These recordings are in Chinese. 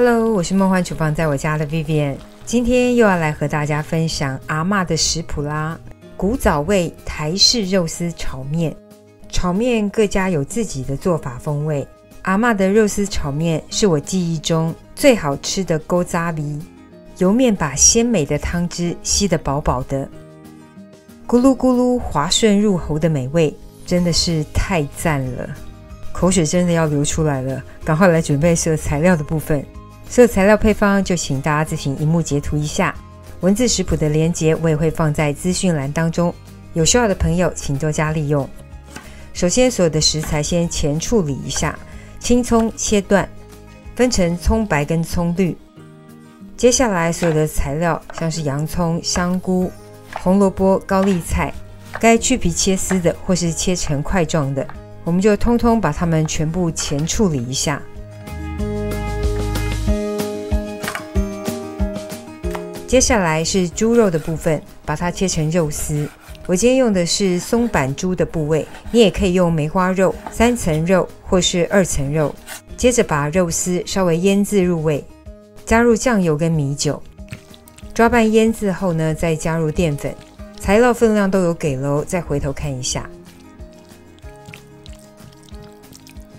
Hello， 我是梦幻厨房在我家的 Vivian， 今天又要来和大家分享阿嬷的食谱啦。古早味台式肉丝炒面，炒面各家有自己的做法风味。阿嬷的肉丝炒面是我记忆中最好吃的古早味，油面把鲜美的汤汁吸得饱饱的，咕噜咕噜滑顺入喉的美味，真的是太赞了，口水真的要流出来了。赶快来准备所有材料的部分，所有材料配方就请大家自行荧幕截图一下，文字食谱的连结我也会放在资讯栏当中，有需要的朋友请多加利用。首先所有的食材先前处理一下，青葱切断，分成葱白跟葱绿。接下来所有的材料像是洋葱、香菇、红萝卜、高丽菜，该去皮切丝的或是切成块状的，我们就通通把它们全部前处理一下。接下来是猪肉的部分，把它切成肉丝。我今天用的是松板猪的部位，你也可以用梅花肉、3层肉或是2层肉。接着把肉丝稍微腌制入味，加入酱油跟米酒，抓拌腌制后呢，再加入淀粉。材料分量都有给了，再回头看一下。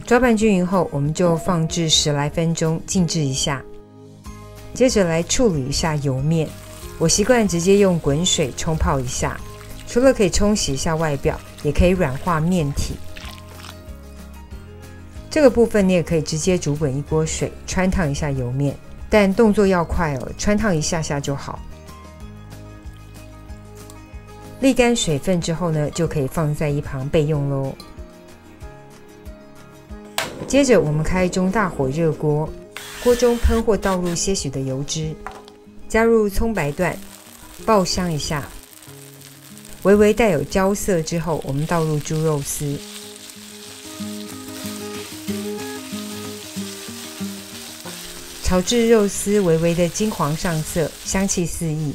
抓拌均匀后，我们就放置10来分钟，静置一下。接着来处理一下油面，我习惯直接用滚水冲泡一下，除了可以冲洗一下外表，也可以软化面体。这个部分你也可以直接煮滚一锅水，穿烫一下油面，但动作要快哦，穿烫一下下就好。沥干水分之后呢，就可以放在一旁备用咯。接着我们开中大火热锅，锅中喷或倒入些许的油脂，加入葱白段，爆香一下，微微带有焦色之后，我们倒入猪肉丝，炒至肉丝微微的金黄上色，香气四溢。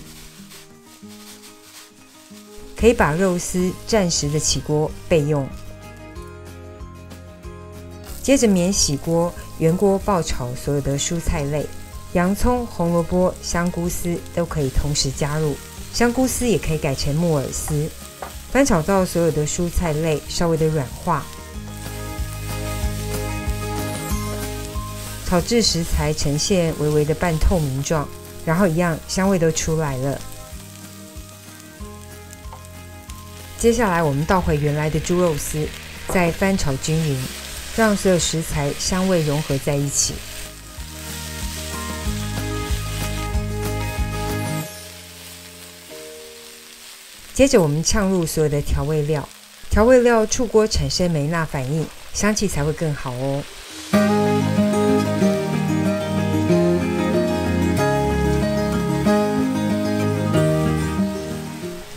可以把肉丝暂时的起锅备用。接着免洗锅，原锅爆炒所有的蔬菜类，洋葱、红萝卜、香菇丝都可以同时加入，香菇丝也可以改成木耳丝。翻炒到所有的蔬菜类稍微的软化，炒至食材呈现微微的半透明状，然后一样香味都出来了。接下来我们倒回原来的猪肉丝，再翻炒均匀，让所有食材香味融合在一起。接着我们呛入所有的调味料，调味料出锅产生梅纳反应，香气才会更好哦。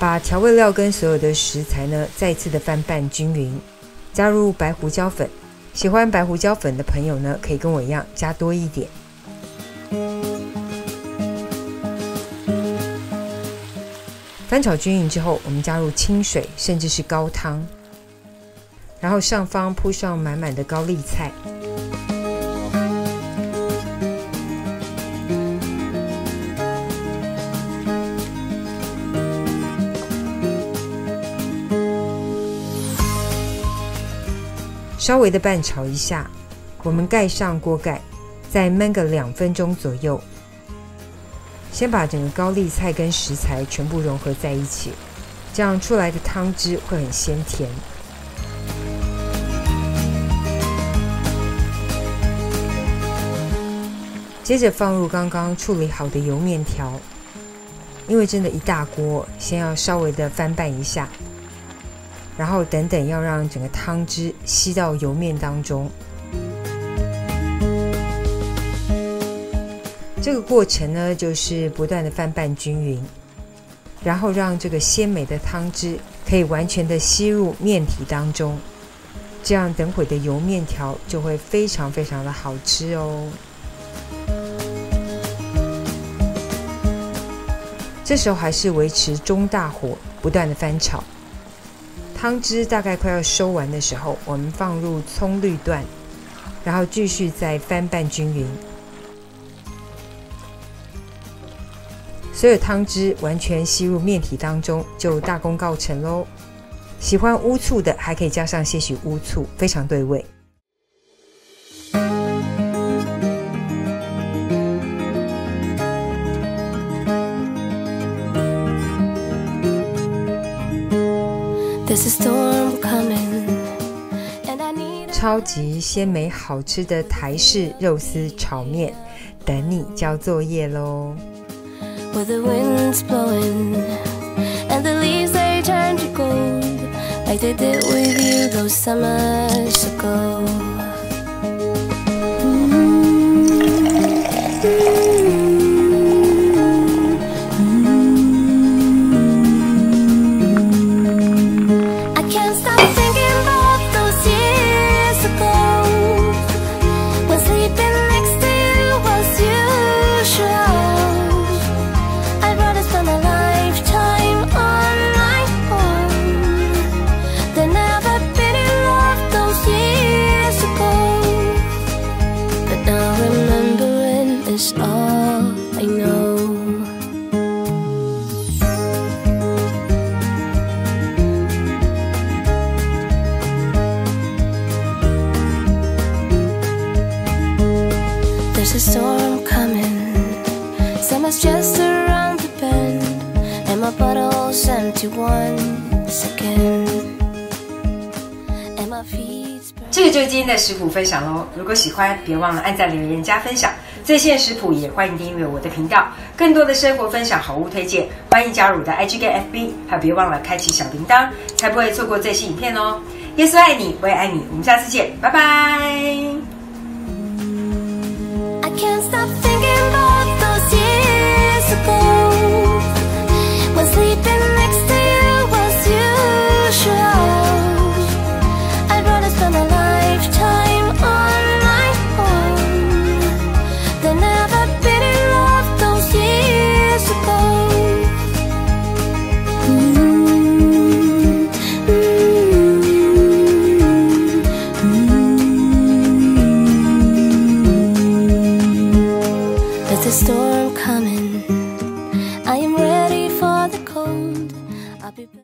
把调味料跟所有的食材呢再次的翻拌均匀，加入白胡椒粉，喜欢白胡椒粉的朋友呢可以跟我一样加多一点。翻炒均匀之后，我们加入清水甚至是高汤，然后上方铺上满满的高丽菜，稍微的拌炒一下，我们盖上锅盖，再焖个2分钟左右。先把整个高丽菜跟食材全部融合在一起，这样出来的汤汁会很鲜甜。接着放入刚刚处理好的油面条，因为真的一大锅，先要稍微的翻拌一下，然后等等要让整个汤汁吸到油面当中。这个过程呢，就是不断的翻拌均匀，然后让这个鲜美的汤汁可以完全的吸入面体当中，这样等会的油面条就会非常非常的好吃哦。这时候还是维持中大火，不断的翻炒。汤汁大概快要收完的时候，我们放入葱绿段，然后继续再翻拌均匀。所有汤汁完全吸入面体当中，就大功告成咯。喜欢乌醋的还可以加上些许乌醋，非常对味。超级鲜美好吃的台式肉丝炒面，等你交作业咯。Where the wind's blowing and the leaves they turn to gold, like they did with you those summers ago. I can't stop thinking about those years ago, when sleeping next to you was usual. I'd rather spend my lifetime on my own than ever been in love those years ago. But now remembering is all I know. There's a storm coming, summer's just around the bend, and my bottle's empty once again, and my feet's burning. 这个就是今天的食谱分享咯。如果喜欢，别忘了按赞、留言、加分享。最新的食谱也欢迎订阅我的频道，更多的生活分享、好物推荐，欢迎加入我的 IG 跟 FB， 还有别忘了开启小铃铛，才不会错过最新影片哦。耶稣爱你，我也爱你，我们下次见，拜拜。I can't stop thinking about those years ago.